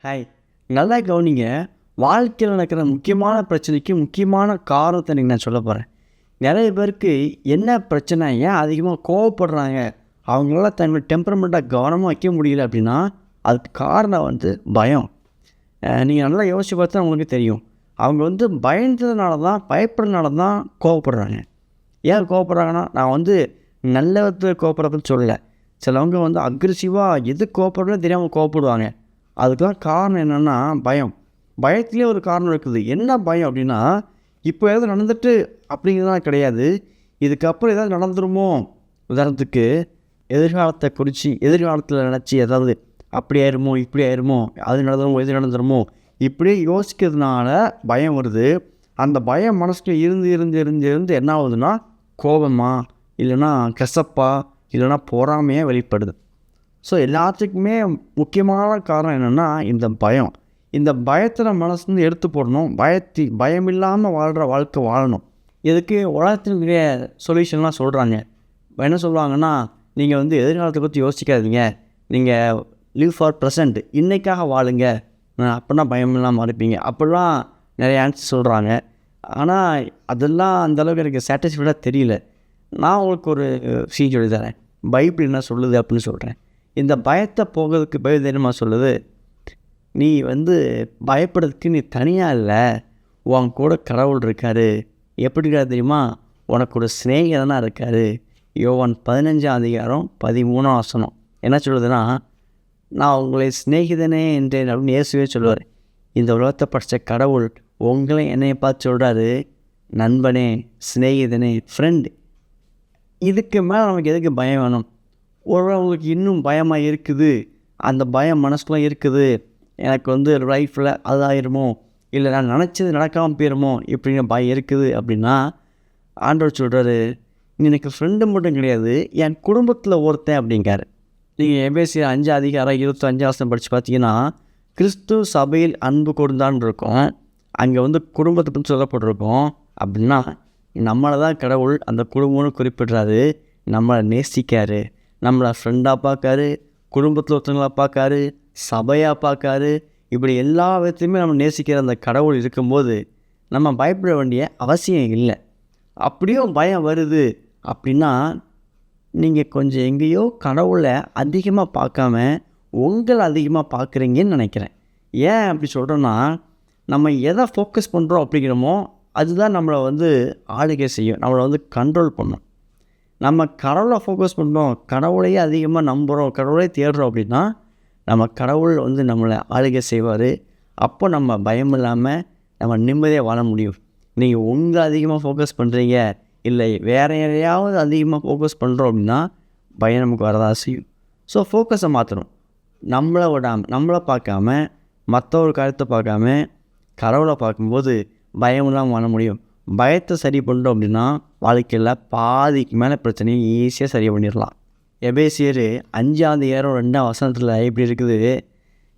Hi, நல்லா கவனிங்க. வாழ்க்கையில் நடக்கிற முக்கியமான பிரச்சனைக்கு முக்கியமான காரணத்தை இன்னைக்கு நான் சொல்ல போகிறேன். நிறைய பேருக்கு என்ன பிரச்சனை, ஏன் அதிகமாக கோவப்படுறாங்க, அவங்களால தன்னோட டெம்பரமெண்ட்டாக கவனமாக வைக்க முடியல அப்படின்னா அதுக்கு காரணம் பயம். நீங்கள் நல்லா யோசிச்சு பார்த்தா உங்களுக்கு தெரியும். அவங்க பயந்ததுனால தான், பயப்படுறதுனால தான் கோவப்படுறாங்க. ஏன் கோவப்படுறாங்கன்னா, நான் நல்ல விதத்தில் கோவப்படுறதுன்னு சொல்லலை. சிலவங்க அக்ரெசிவாக எது கோவப்படுறதுன்னு தெரியாமல் கோவப்படுவாங்க. அதுக்கெலாம் காரணம் என்னென்னா பயம். பயத்துலேயே ஒரு காரணம் இருக்குது. என்ன பயம் அப்படின்னா, இப்போ எதாவது நடந்துட்டு அப்படிங்கிறதுலாம் கிடையாது. இதுக்கப்புறம் ஏதாவது நடந்துருமோ, உதாரணத்துக்கு எதிர்காலத்தை குறித்து எதிர்காலத்தில் நினச்சி ஏதாவது அப்படி ஆயிருமோ, இப்படி ஆயிருமோ, அது நடந்துருமோ, இது நடந்துருமோ, இப்படியே யோசிக்கிறதுனால பயம் வருது. அந்த பயம் மனசுக்கு இருந்து என்ன ஆகுதுன்னா கோபமா, இல்லைன்னா கசப்பா, இல்லைன்னா பொறாமையாக வெளிப்படுது. ஸோ எல்லாத்துக்குமே முக்கியமான காரணம் என்னென்னா இந்த பயம். இந்த பயத்தில் மனசுலேருந்து எடுத்து போடணும். பயம் இல்லாமல் வாழ்கிற வாழ்க்கை வாழணும். இதுக்கு உலகத்தில் நிறைய சொல்யூஷன்லாம் சொல்கிறாங்க. என்ன சொல்லுவாங்கன்னா, நீங்கள் எதிர்காலத்தை பற்றி யோசிக்காதீங்க, நீங்கள் லிவ் ஃபார் ப்ரெசண்ட், இன்றைக்காக வாழுங்க, அப்படின்னா பயம் இல்லாமல் இருப்பீங்க, அப்படிலாம் நிறைய ஆன்சர் சொல்கிறாங்க. ஆனால் அதெல்லாம் அந்தளவுக்கு எனக்கு சாட்டிஸ்ஃபைடாக தெரியல. நான் உங்களுக்கு ஒரு விஷயம் சொல்லி தரேன். பைபிள் என்ன சொல்லுது அப்படின்னு சொல்கிறேன். இந்த பயத்தை போகிறதுக்கு தைரியமாக சொல்லுது, நீ பயப்படுறதுக்கு நீ தனியாக இல்லை, உன் கூட கடவுள் இருக்கார். எப்படி இருக்கார் தெரியுமா? உனக்கு ஒரு சிநேகிதனாக இருக்கார். யோவான் 15:13 என்ன சொல்லுதுன்னா, நான் உங்களை சிநேகிதனே என்றேன் அப்படின்னு இயேசுவே சொல்லுவார். இந்த உலகத்தை படித்த கடவுள் உங்களை என்னையை பார்த்து சொல்கிறாரு, நண்பனே, சிநேகிதனே, ஃப்ரெண்டு. இதுக்கு மேலே நமக்கு எதுக்கு பயம் வேணும்? ஒருவங்களுக்கு இன்னும் பயமாக இருக்குது, அந்த பயம் மனசுக்குள்ளே இருக்குது, எனக்கு லைஃப்பில் அதாயிருமோ, இல்லை நான் நினச்சது நடக்காமல் போயிருமோ இப்படிங்கிற பயம் இருக்குது அப்படின்னா, ஆண்டவர் சொல்கிறாரு, எனக்கு ஃப்ரெண்டு மட்டும் கிடையாது, என் குடும்பத்தில் ஒருத்தன் அப்படிங்காரு. நீங்கள் எபேசியர் 5:25 படித்து பார்த்தீங்கன்னா, கிறிஸ்து சபையில் அன்பு கொடுந்தான்னு இருக்கும். அங்கே குடும்பத்தை பற்றி சொல்லப்பட்டிருக்கோம். அப்படின்னா நம்மளை தான் கடவுள் அந்த குடும்பம்னு குறிப்பிட்றாரு. நம்மளை நேசிக்காரு, நம்மளை ஃப்ரெண்டாக பார்க்காரு, குடும்பத்தில் ஒருத்தவங்களாக பார்க்காரு, சபையாக பார்க்காரு. இப்படி எல்லா விதத்துலையுமே நம்ம நேசிக்கிற அந்த கடவுள் இருக்கும்போது நம்ம பயப்பட வேண்டிய அவசியம் இல்லை. அப்படியும் பயம் வருது அப்படின்னா, நீங்கள் கொஞ்சம் எங்கேயோ கடவுளை அதிகமாக பார்க்காம உங்களை அதிகமாக பார்க்குறீங்கன்னு நினைக்கிறேன். ஏன் அப்படி சொல்கிறோன்னா, நம்ம எதை ஃபோக்கஸ் பண்ணுறோம் அப்படிங்கிறோமோ அதுதான் நம்மளை ஆளுகை செய்யும், நம்மளை கண்ட்ரோல் பண்ணும். நம்ம கடவுளை ஃபோக்கஸ் பண்ணுறோம், கடவுளையே அதிகமாக நம்புகிறோம், கடவுளையே தேடுறோம் அப்படின்னா நம்ம கடவுள் நம்மளை ஆளுகை செய்வார். அப்போ நம்ம பயம் இல்லாமல் நம்ம நிம்மதியாக வாழ முடியும். நீங்கள் உங்களை அதிகமாக ஃபோக்கஸ் பண்ணுறீங்க, இல்லை வேறு யாரையாவது அதிகமாக ஃபோக்கஸ் பண்ணுறோம் அப்படின்னா பயம் நமக்கு வரதான் செய்யும். ஸோ ஃபோக்கஸை மாற்றணும். நம்மளை விடாமல், நம்மளை பார்க்காம, மற்ற ஒரு காரியத்தை பார்க்காம கடவுளை பார்க்கும்போது பயம் இல்லாமல் வாழ முடியும். பயத்தை சரி பண்ணுறோம் அப்படின்னா வாழ்க்கையில் பாதிக்கு மேலே பிரச்சனையை ஈஸியாக சரி பண்ணிடலாம். எபேசியர் 5:2 இப்படி இருக்குது,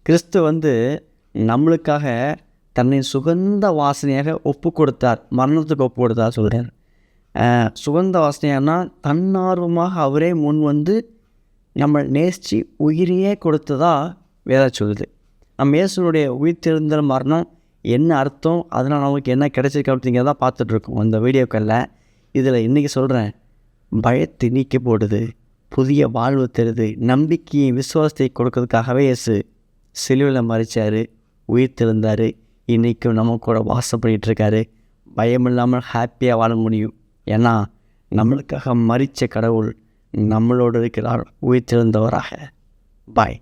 கிறிஸ்து நம்மளுக்காக தன்னை சுகந்த வாசனையாக ஒப்பு கொடுத்தார், மரணத்துக்கு ஒப்பு கொடுத்தார் சொல்கிறார். சுகந்த வாசனையானா தன்னார்வமாக அவரே முன் நம்ம நேசித்து உயிரையே கொடுத்ததா வேத சொல்லுது. நம்ம இயேசுனுடைய உயிர்த்தெழுந்த மரணம் என்ன அர்த்தம், அதனால் நமக்கு என்ன கிடைச்சிருக்கு அப்படிங்கிறத பார்த்துட்ருக்கோம் இந்த வீடியோக்களில். இதில் இன்றைக்கி சொல்கிறேன், பயத்தை நீக்கி போடுது, புதிய வாழ்வு தருது, நம்பிக்கையை விசுவாசத்தை கொடுக்கறதுக்காகவே இயேசு சிலுவையில் மரித்தார், உயிர் தெழுந்தார், இன்றைக்கும் நம்ம கூட வாசம் பண்ணிகிட்ருக்காரு. பயம் இல்லாமல் ஹாப்பியாக வாழ முடியும். ஏன்னா நம்மளுக்காக மரித்த கடவுள் நம்மளோடு இருக்கிறார், உயிர் தெழுந்தவராக. பாய்.